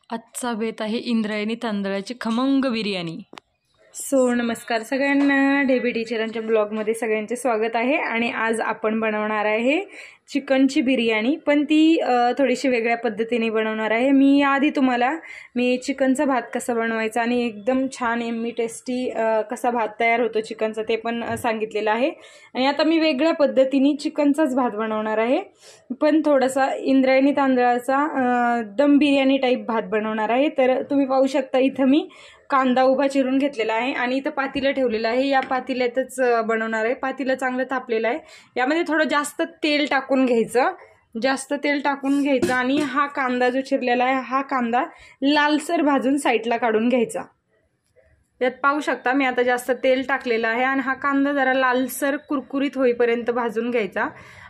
आजचा बेत आहे इंद्रायणी तांदळाची खमंग बिर्याणी। नमस्कार सगळ्यांना, डेबी टीचरांच्या ब्लॉगमध्ये सगळ्यांचे स्वागत आहे। आणि आज आपण बनवणार आहे चिकनची बिर्याणी, पण ती थोडीशी वेगळ्या पद्धतीने बनवणार आहे। मी आधी तुम्हाला चिकनचा भात कसा बनवायचा आणि एकदम छान यम्मी टेस्टी कसा भात तयार होतो चिकनचा ते पण सांगितलेलं आहे। आणि आता मी वेगळ्या पद्धतीने चिकनचाच भात बनवणार आहे, पण थोडासा इंद्रायणी तांदळाचा दम बिर्याणी टाईप भात बनवणार आहे। तर तुम्ही पाहू शकता इथं मी कांदा उभा चिरून घेतलेला आहे आणि इथं पातेलं ठेवलेलं आहे। या पातेल्यातच बनवणार आहे। पातेलं चांगलं तापलेलं आहे, यामध्ये थोडं जास्त तेल टाकून घ्यायचं आणि हा कांदा जो चिरलेला आहे हा कांदा लालसर भाजून साईडला काढून घ्यायचा। यात पाहू शकता मी आता जास्त तेल टाकलेलं आहे आणि हा कांदा जरा लालसर कुरकुरीत होईपर्यंत भाजून घ्यायचा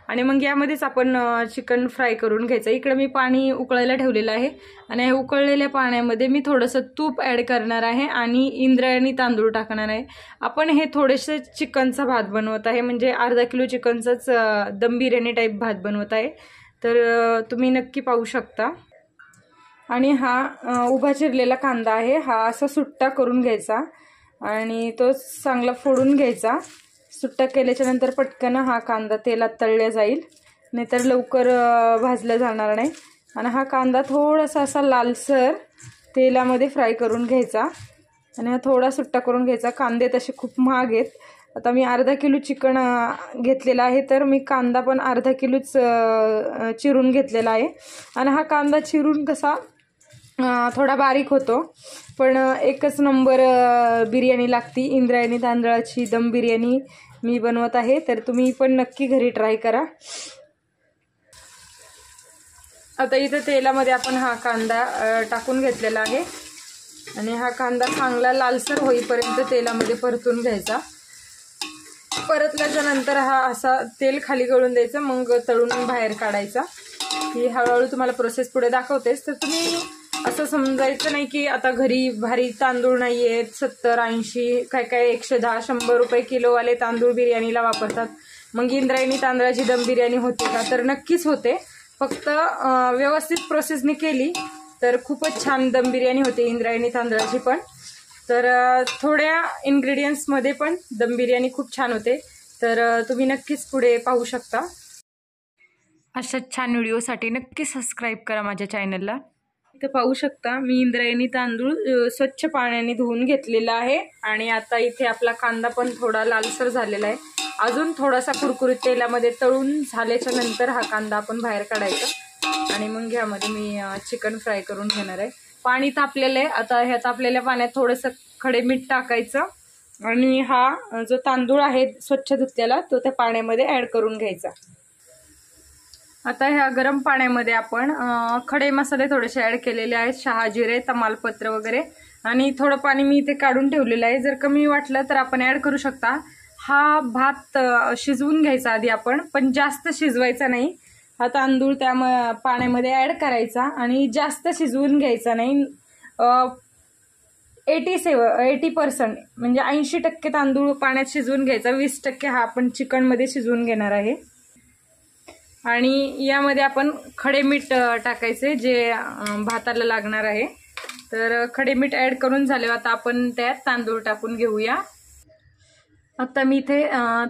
आणि मग यामध्येच आपण चिकन फ्राय करून घ्यायचं। इकडे मी पाणी उकळायला ठेवलेलं आहे आणि हे उकळलेल्या पाण्यामध्ये मी थोडंसं तूप ॲड करणार आहे आणि इंद्रायणी तांदूळ टाकणार आहे। आपण हे थोडेसे चिकनचा भात बनवत आहे, म्हणजे अर्धा किलो चिकनचाच दम बिर्याणी टाईप भात बनवत आहे। तर तुम्ही नक्की पाहू शकता। आणि हा उभा चिरलेला कांदा आहे, हा असा सुट्टा करून घ्यायचा आणि तो चांगला फोडून घ्यायचा। सुट्टा केल्याच्या नंतर पटकन हा कांदा तेलात तळला जाईल, नाहीतर लवकर भाजला जाणार नाही। आणि हा कांदा थोडासा असा लालसर तेलामध्ये फ्राय करून घ्यायचा आणि हा थोडा सुट्टा करून घ्यायचा। कांदे तसे खूप महाग आहेत। आता मी अर्धा किलो चिकन घेतलेला आहे, तर मी कांदा पण अर्धा किलोच चिरून घेतलेला आहे। आणि हा कांदा चिरून कसा थोडा बारीक होतो, पण एकच नंबर बिर्याणी लागती। इंद्रायणी तांदळाची दम बिर्याणी मी बनवत आहे, तर तुम्ही पण नक्की घरी ट्राय करा। आता इथे तेलामध्ये आपण हा कांदा टाकून घेतलेला आहे आणि हा कांदा चांगला लालसर होईपर्यंत तेलामध्ये परतून घ्यायचा। परतल्याच्या नंतर हा असा तेल खाली गळून द्यायचं, मग तळून बाहेर काढायचा। ही हळूहळू तुम्हाला प्रोसेस पुढे दाखवतेच, तर तुम्ही असं समजायचं नाही की आता घरी भारी तांदूळ नाही आहेत, 70-80 काय 110 100 रुपये किलोवाले तांदूळ बिर्याणीला वापरतात, मग इंद्रायणी तांदळाची दम बिर्याणी होते का? तर नक्कीच होते, फक्त व्यवस्थित प्रोसेसने केली तर खूपच छान दम बिर्याणी होते इंद्रायणी तांदळाची पण। तर थोड्या इन्ग्रेडियंट्समध्ये पण दम बिर्याणी खूप छान होते, तर तुम्ही नक्कीच पुढे पाहू शकता। अशा छान व्हिडिओसाठी नक्की सबस्क्राईब करा माझ्या चॅनलला। इथे पाहू शकता मी इंद्रायणी तांदूळ स्वच्छ पाण्याने धुवून घेतलेला आहे आणि आता इथे आपला कांदा पण थोडा लालसर झालेला आहे। अजून थोडासा कुरकुरीत तेलामध्ये तळून झाल्याच्या नंतर हा कांदा आपण बाहेर काढायचा आणि मग ह्यामध्ये मी चिकन फ्राय करून घेणार आहे। पाणी तापलेलं आहे, आता ह्या तापलेल्या पाण्यात थोडंसं खडे मीठ टाकायचं आणि हा जो तांदूळ आहे स्वच्छ धुतलेला तो त्या पाण्यामध्ये ॲड करून घ्यायचा। आता ह्या गरम पाण्यामध्ये आपण खडे मसाले थोडेसे ॲड केलेले आहेत, शहाजिरे, तमालपत्र वगैरे, आणि थोडं पाणी मी इथे काढून ठेवलेलं आहे। जर कमी वाटलं तर आपण ॲड करू शकता। हा भात शिजवून घ्यायचा आधी आपण, पण जास्त शिजवायचा नाही। हा तांदूळ त्या पाण्यामध्ये ॲड करायचा आणि जास्त शिजवून घ्यायचा नाही। 80% म्हणजे 80% तांदूळ पाण्यात शिजवून घ्यायचा, 20% हा आपण चिकनमध्ये शिजवून घेणार आहे। आणि यामध्ये आपण खडे मीठ टाकायचे जे भाताला लागणार आहे। तर खडे मीठ ॲड करून झाले, आता आपण त्यात तांदूळ टाकून घेऊया। आता मी इथे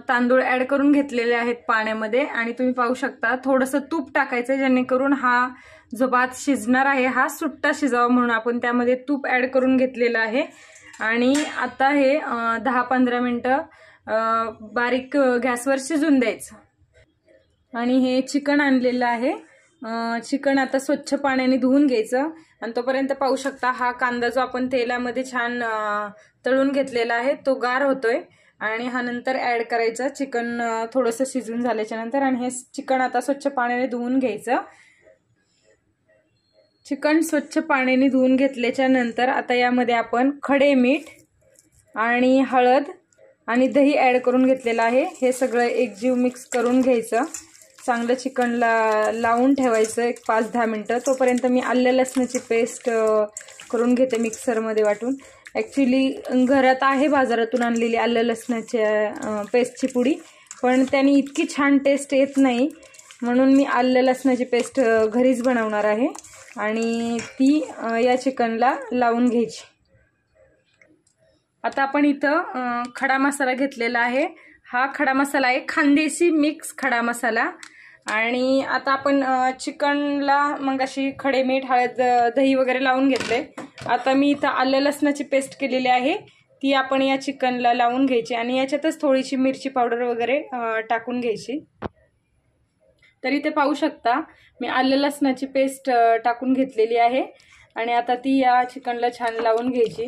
तांदूळ ॲड करून घेतलेले आहेत पाण्यामध्ये आणि तुम्ही पाहू शकता थोडंसं तूप टाकायचं, जेणेकरून हा जो भात शिजणार आहे हा सुट्टा शिजावा म्हणून आपण त्यामध्ये तूप ॲड करून घेतलेलं आहे। आणि आता हे 10-15 मिनटं बारीक गॅसवर शिजून द्यायचं। आणि हे चिकन आणलेलं आहे, चिकन आता स्वच्छ पाण्याने धुवून घ्यायचं आणि तोपर्यंत पाहू शकता हा कांदा जो आपण तेलामध्ये छान तळून घेतलेला आहे तो गार होतोय आणि हा नंतर ॲड करायचा चिकन थोडंसं शिजून झाल्याच्या नंतर। आणि हे चिकन आता स्वच्छ पाण्याने धुवून घ्यायचं। चिकन स्वच्छ पाण्याने धुवून घेतल्याच्या नंतर आता यामध्ये आपण खडे मीठ आणि हळद आणि दही ॲड करून घेतलेलं आहे। हे सगळं एकजीव मिक्स करून घ्यायचं, चांगलं चिकनला लावून ठेवायचं एक 5-10 मिनटं। तोपर्यंत मी आलं लसणाची पेस्ट करून घेते मिक्सरमध्ये वाटून। ॲक्च्युली घरात आहे बाजारातून आणलेली आलं लसणाच्या पेस्टची पुडी, पण त्याने इतकी छान टेस्ट येत नाही, म्हणून मी आलं लसणाची पेस्ट घरीच बनवणार आहे। आणि ती या चिकनला लावून घ्यायची. आता आपण इथं खडा मसाला घेतलेला आहे. हा खडा मसाला आहे खानदेशी मिक्स खडा मसाला. आणि आता आपण चिकनला मग अशी खडे मीठ हळद दही वगैरे लावून घेतले. आता मी इथं आलं लसणाची पेस्ट केलेली आहे, ती आपण या चिकनला लावून घ्यायची आणि याच्यातच थोडीशी मिरची पावडर वगैरे टाकून घ्यायची. तर इथे पाहू शकता मी आलं लसणाची पेस्ट टाकून घेतलेली आहे आणि आता ती या चिकनला छान लावून घ्यायची.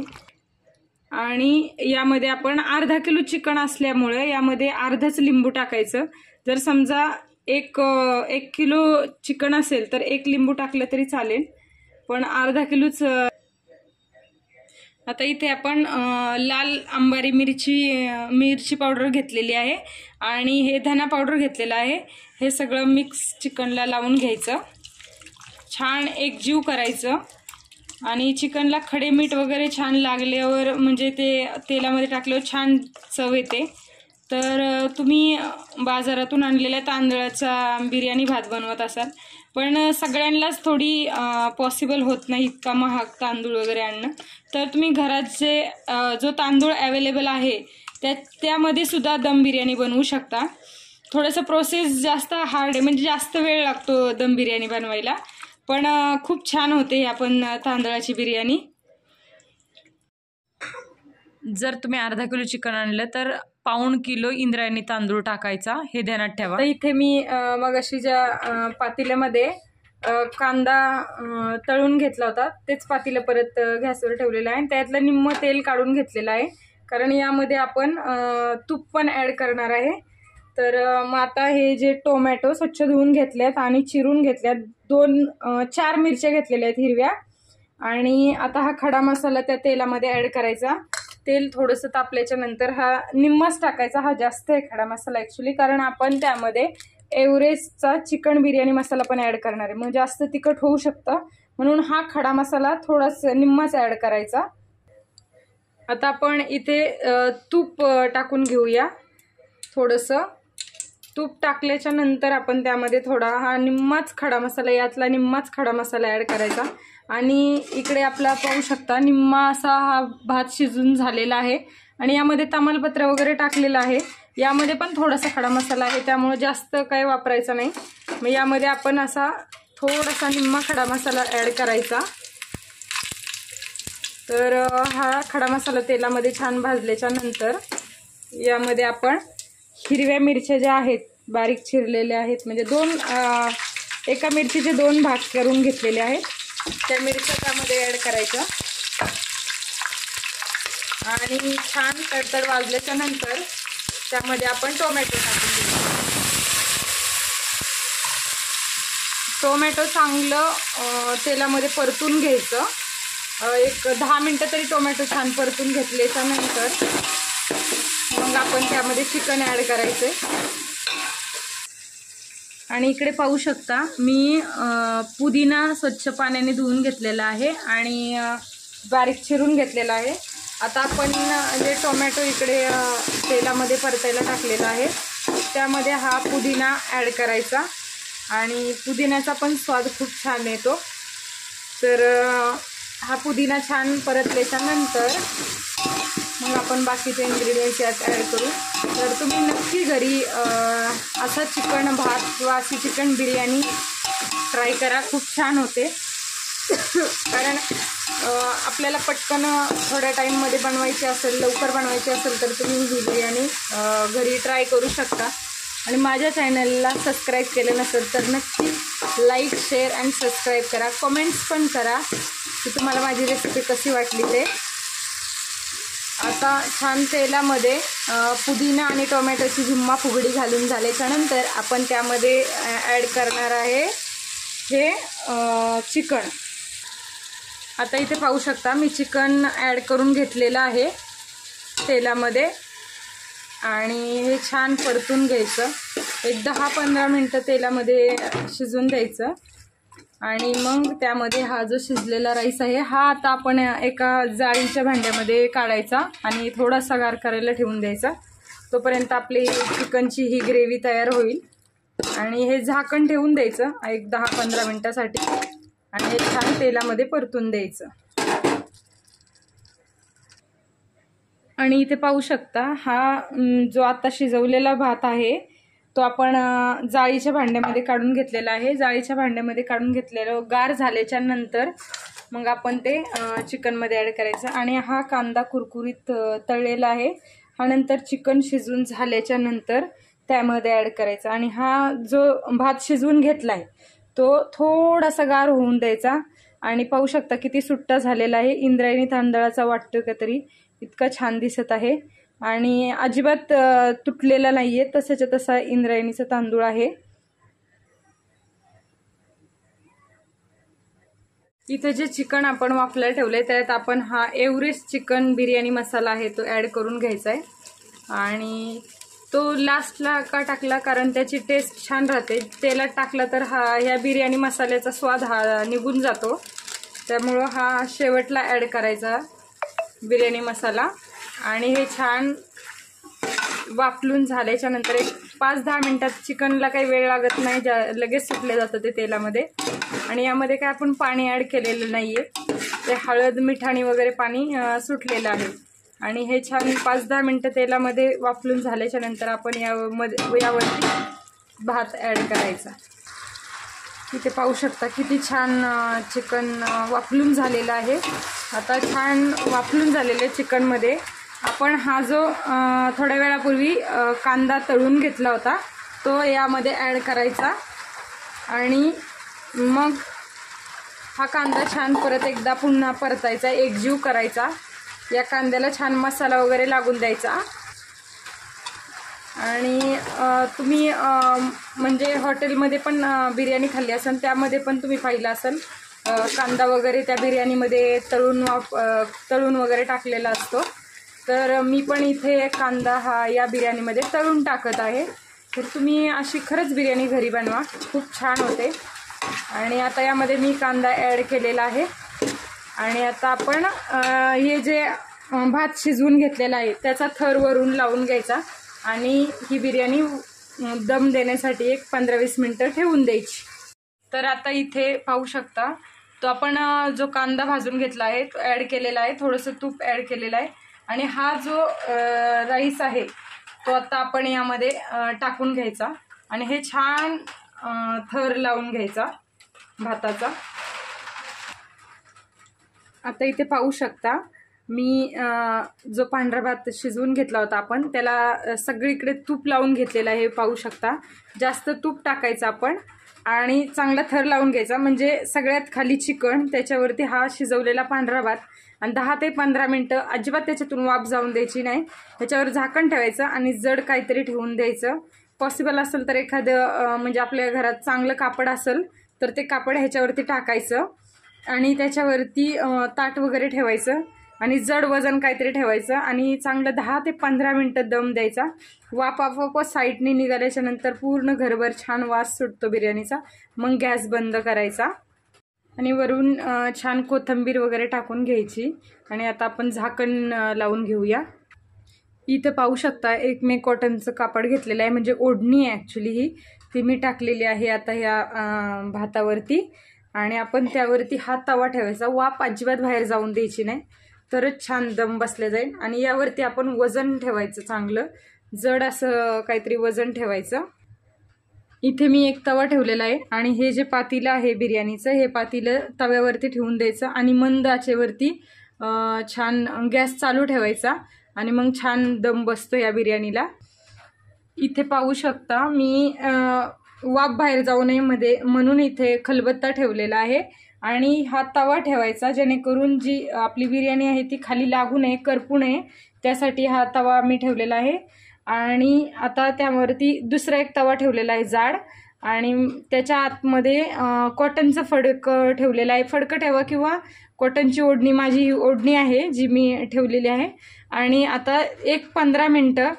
आणि यामध्ये आपण अर्धा किलो चिकन असल्यामुळे यामध्ये अर्धाच लिंबू टाकायचं. जर समजा एक किलो चिकन असेल तर 1 लिंबू टाकलं तरी चालेल, पण अर्धा किलोच. आता इथे आपण लाल अंबारी मिरची पावडर घेतलेली आहे आणि हे धना पावडर घेतलेला आहे. हे सगळं मिक्स चिकनला लावून घ्यायचं, छान एकजीव करायचं. आणि चिकनला खडे मीठ वगैरे छान लागल्यावर म्हणजे ते तेलामध्ये टाकल्यावर छान चव येते. तर तुम्ही बाजारातून आणलेल्या तांदळाचा बिर्याणी भात बनवत असाल, पण सगळ्यांनाच थोडी पॉसिबल होत नाही इतका महाग तांदूळ वगैरे आणणं. तर तुम्ही घरात जो तांदूळ अवेलेबल आहे त्यामध्ये सुद्धा दम बिर्याणी बनवू शकता. थोडंसं प्रोसेस जास्त हार्ड आहे, म्हणजे जास्त वेळ लागतो दम बिर्याणी बनवायला, पण खूप छान होते आपण तांदळाची बिर्याणी. जर तुम्ही अर्धा किलो चिकन आणलं तर 1.25 किलो इंद्रायणी तांदूळ टाकायचा, हे ध्यानात ठेवा. तर इथे मी मगाशी ज्या पातेल्यामध्ये कांदा तळून घेतला होता तेच पातेलं परत गॅसवर ठेवलेलं आहे आणि त्यातलं निम्म तेल काढून घेतलेलं आहे, कारण यामध्ये आपण तूप पण ॲड करणार आहे. तर मग आता हे जे टोमॅटो स्वच्छ धुवून घेतल्यात आणि चिरून घेतल्यात, 4 मिरच्या घेतलेल्या आहेत हिरव्या. आणि आता हा खडा मसाला त्या तेलामध्ये ॲड करायचा. तेल थोडंसं तापल्याच्या नंतर हा निम्माच टाकायचा. हा जास्त आहे खडा मसाला ॲक्च्युली, कारण आपण त्यामध्ये एव्हरेस्टचा चिकन बिर्याणी मसाला पण ॲड करणार आहे, मग जास्त तिखट होऊ शकतं, म्हणून हा खडा मसाला थोडासा निम्माच ॲड करायचा. आता आपण इथे तूप टाकून घेऊया. थोडंसं तूप टाकल्याच्या नंतर आपण त्यामध्ये थोडा हा निम्माच खडा मसाला, यातला निम्माच खडा मसाला ॲड करायचा. आणि इकडे आपला पाहू शकता निम्मा असा हा भात शिजून झालेला आहे आणि यामध्ये तमालपत्र वगैरे टाकलेलं आहे. यामध्ये पण थोडासा खडा मसाला आहे, त्यामुळे जास्त काही वापरायचा नाही. मग यामध्ये आपण असा थोडासा निम्मा खडा मसाला ॲड करायचा. तर हा खडा मसाला तेलामध्ये छान भाजल्याच्या नंतर यामध्ये आपण हिरव्या मिरच्या ज्या आहेत बारीक चिरलेल्या आहेत, म्हणजे एका मिरचीचे 2 भाग करून घेतलेले आहेत, त्या मिरच्या त्यामध्ये ॲड करायच्या. आणि छान तडतड वाजल्याच्या नंतर त्यामध्ये आपण टोमॅटो टाकून घेऊ. टोमॅटो चांगलं तेलामध्ये परतून घ्यायचं. एक 10 मिनटं तरी टोमॅटो छान परतून घेतल्याच्या नंतर मग आपण त्यामध्ये चिकन ॲड करायचे. आणि इकडे पाहू शकता मी पुदिना स्वच्छ पाण्याने धुवून घेतलेला आहे आणि बारीक चिरून घेतलेला आहे. आता आपण जे टोमॅटो इकडे तेलामध्ये परतायला टाकलेला आहे त्यामध्ये हा पुदिना ॲड करायचा आणि पुदिन्याचा पण स्वाद खूप छान येतो. तर हा पुदिना छान परतल्याच्या नंतर मग आपण बाकीचे इन्ग्रेडियंट्स यात ॲड करू. तर तुम्ही नक्की घरी असा चिकन भात किंवा अशी चिकन बिर्याणी ट्राय करा, खूप छान होते. कारण आपल्याला पटकन थोड्या टाईममध्ये बनवायची असेल, लवकर बनवायची असेल तर तुम्ही ही बिर्याणी घरी ट्राय करू शकता. आणि माझ्या चॅनलला सबस्क्राईब केलं नसेल तर नक्की लाईक शेअर आणि सबस्क्राईब करा. कमेंट्स पण करा की तुम्हाला माझी रेसिपी कशी वाटली ते. आता छान तेलामध्ये पुदिना आणि टोमॅटोची झुम्मा फुगडी घालून झाल्याच्यानंतर आपण त्यामध्ये ॲड करणार आहे हे चिकन. आता इथे पाहू शकता मी चिकन ॲड करून घेतलेलं आहे तेलामध्ये आणि हे छान परतून घ्यायचं. एक 10-15 मिनटं तेलामध्ये शिजवून द्यायचं आणि मग त्यामध्ये हा जो शिजलेला राईस आहे हा आता आपण एका जाळीच्या भांड्यामध्ये काढायचा आणि थोडासा गार करायला ठेवून द्यायचा. तोपर्यंत आपली चिकनची ही ग्रेव्ही तयार होईल आणि हे झाकण ठेवून द्यायचं एक 10-15 मिनटासाठी. आणि हे छान तेलामध्ये परतून द्यायचं. आणि इथे पाहू शकता हा जो आता शिजवलेला भात आहे तो आपण जाळीच्या भांड्यामध्ये काढून घेतलेला आहे. जाळीच्या भांड्यामध्ये काढून घेतलेलं गार झाल्याच्या नंतर मग आपण ते चिकनमध्ये ॲड करायचं. आणि हा कांदा कुरकुरीत तळलेला आहे हा नंतर चिकन शिजून झाल्याच्या नंतर त्यामध्ये ॲड करायचा. आणि हा जो भात शिजवून घेतला आहे तो थोडासा गार होऊन द्यायचा. आणि पाहू शकता किती सुट्टा झालेला आहे. इंद्रायणी तांदळाचा वाटतो का तरी इतका छान दिसत आहे आणि अजिबात तुटलेला नाहीये, तसाच्या तसा इंद्रायणीचा तांदूळ आहे. इथे जे चिकन आपण वाफलायला ठेवलंय त्यात आपण हा एव्हरेस्ट चिकन बिर्याणी मसाला आहे तो ॲड करून घ्यायचा आहे. आणि तो लास्टला का टाकला कारण त्याची टेस्ट छान राहते. तेलात टाकला तर ह्या बिर्याणी मसाल्याचा स्वाद हा निघून जातो, त्यामुळं हा शेवटला ॲड करायचा बिर्याणी मसाला. आणि हे छान वाफलून झाल्याच्या नंतर एक 5-10 मिनिटात, चिकनला काही वेळ लागत नाही, लगेच सुटले जातं ते तेलामध्ये. आणि यामध्ये काय आपण पाणी ॲड केलेलं नाहीये, ते हळद मिठाणी वगैरे पाणी सुटलेलं आहे. आणि हे छान 5-10 मिनिटं तेलामध्ये वाफलून झाल्याच्या नंतर आपण यावरती भात ॲड करायचा. इथे पाहू शकता किती छान चिकन वाफलून झालेलं आहे. आता छान वाफलून झालेल्या चिकनमध्ये आपण हा जो थोड्या वेळापूर्वी कांदा तळून घेतला होता तो यामध्ये ॲड करायचा. आणि मग हा कांदा छान परत एकदा पुन्हा परतायचा, एकजीव करायचा. या कांद्याला छान मसाला वगैरे लागून द्यायचा. आणि तुम्ही म्हणजे हॉटेलमध्ये पण बिर्याणी खाल्ली असेल त्यामध्ये पण तुम्ही पाहिलं असेल कांदा वगैरे त्या बिर्याणीमध्ये तळून वगैरे टाकलेला असतो. तर मी पण इथे कांदा हा या बिर्याणीमध्ये तळून टाकत आहे. तर तुम्ही अशी खरंच बिर्याणी घरी बनवा, खूप छान होते. आणि आता यामध्ये मी कांदा ॲड केलेला आहे. आणि आता आपण हे जे भात शिजवून घेतलेला आहे त्याचा थर वरून लावून घ्यायचा आणि ही बिर्याणी दम देण्यासाठी एक 15-20 मिनिटं ठेवून द्यायची. तर आता इथे पाहू शकता तो आपण जो कांदा भाजून घेतला आहे तो ॲड केलेला आहे, थोडंसं तूप ॲड केलेलं आहे. आणि हा जो राईस आहे तो आता आपण यामध्ये टाकून घ्यायचा आणि हे छान थर लावून घ्यायचा भाताचा. आता इथे पाहू शकता मी जो पांढरा भात शिजवून घेतला होता आपण त्याला सगळीकडे तूप लावून घेतलेलं आहे. पाहू शकता जास्त तूप टाकायचं आपण आणि चांगला थर लावून घ्यायचा, म्हणजे सगळ्यात खाली चिकन, त्याच्यावरती हा शिजवलेला पांढरा भात. आणि 10 ते 15 मिनिटं अजिबात त्याच्यातून वाफ जाऊन द्यायची नाही. त्याच्यावर झाकण ठेवायचं आणि जड काहीतरी ठेवून द्यायचं. पॉसिबल असेल तर एखादं म्हणजे आपल्या घरात चांगलं कापड असेल तर ते कापड ह्याच्यावरती टाकायचं आणि त्याच्यावरती ताट वगैरे ठेवायचं आणि जड वजन काहीतरी ठेवायचं आणि चांगलं 10 ते 15 मिनिटं दम द्यायचा. वाफ आपोआप साईडने निघाल्याच्या नंतर पूर्ण घरभर छान वास सुटतो बिर्याणीचा. मग गॅस बंद करायचा आणि वरून छान कोथिंबीर वगैरे टाकून घ्यायची. आणि आता आपण झाकण लावून घेऊया. इथं पाहू शकता एक मी कॉटनचं कापड घेतलेलं आहे, म्हणजे ओढणी आहे ॲक्च्युली ही, ती मी टाकलेली आहे आता ह्या भातावरती. आणि आपण त्यावरती हा तवा ठेवायचा, वाफ अजिबात बाहेर जाऊन द्यायची नाही, तरच छान दम बसले जाईल. आणि यावरती आपण वजन ठेवायचं, चांगलं जड असं काहीतरी वजन ठेवायचं. इथे मी एक तवा ठेवलेला आहे आणि हे जे पातेलं आहे बिर्याणीचं, हे पातेलं तव्यावरती ठेवून द्यायचं आणि मंद आचेवरती छान गॅस चालू ठेवायचा आणि मग छान दम बसतो या बिर्याणीला. इथे पाहू शकता मी वाफ बाहेर जाऊ नये मध्ये म्हणून इथे खलबत्ता ठेवलेला आहे आणि हा तवा ठेवायचा जेणेकरून जी आपली बिर्याणी आहे ती खाली लागू नये, करपू नये, त्यासाठी हा तवा मी ठेवलेला आहे. आणि आता त्यावरती दुसरा एक तवा ठेवलेला आहे जाड आणि त्याच्या आतमध्ये कॉटनचं फडकं ठेवलेलं आहे. फडकं ठेवा किंवा कॉटनची ओढणी, माझी ही ओढणी आहे जी मी ठेवलेली आहे. आणि आता एक 15 मिनिटं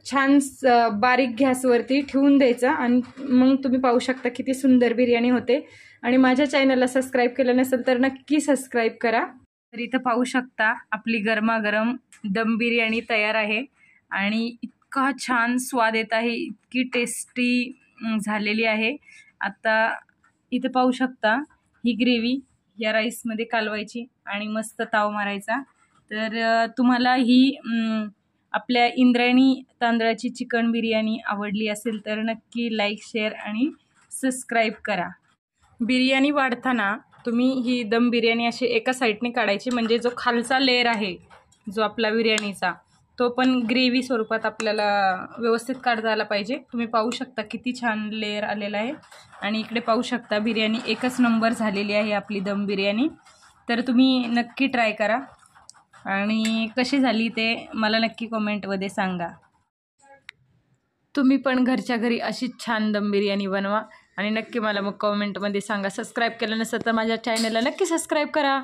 छान बारीक गॅसवरती ठेवून द्यायचा आणि मग तुम्ही पाहू शकता किती सुंदर बिर्याणी होते. आणि माझ्या चॅनलला सबस्क्राईब केलं नसेल तर नक्की सबस्क्राईब करा. तर इथं पाहू शकता आपली गरमागरम दम बिर्याणी तयार आहे आणि इतका छान स्वाद येत आहे, इतकी टेस्टी झालेली आहे. आता इथे पाहू शकता ही ग्रेव्ही या राईसमध्ये कालवायची आणि मस्त ताव मारायचा. तर तुम्हाला ही आपल्या इंद्रायणी तांदळाची चिकन बिर्याणी आवडली असेल तर नक्की लाईक, शेअर आणि सबस्क्राईब करा. बिर्याणी वाढताना तुम्ही ही दम बिर्याणी अशी एका साईडने काढायची, म्हणजे जो खालचा लेअर आहे जो आपला बिर्याणीचा तो पण ग्रेव्ही स्वरूपात आपल्याला व्यवस्थित काढता आला पाहिजे. तुम्ही पाहू शकता किती छान लेअर आलेला आहे. आणि इकडे पाहू शकता बिर्याणी एकच नंबर झालेली आहे आपली दम बिर्याणी. तर तुम्ही नक्की ट्राय करा आणि कशी झाली ते मला नक्की कमेंटमध्ये सांगा. तुम्ही पण घरच्या घरी अशीच छान दम बिर्याणी बनवा आणि नक्की मला मग कमेंटमध्ये सांगा. सबस्क्राईब केलं नसेल तर माझ्या चॅनलला नक्की सबस्क्राईब करा.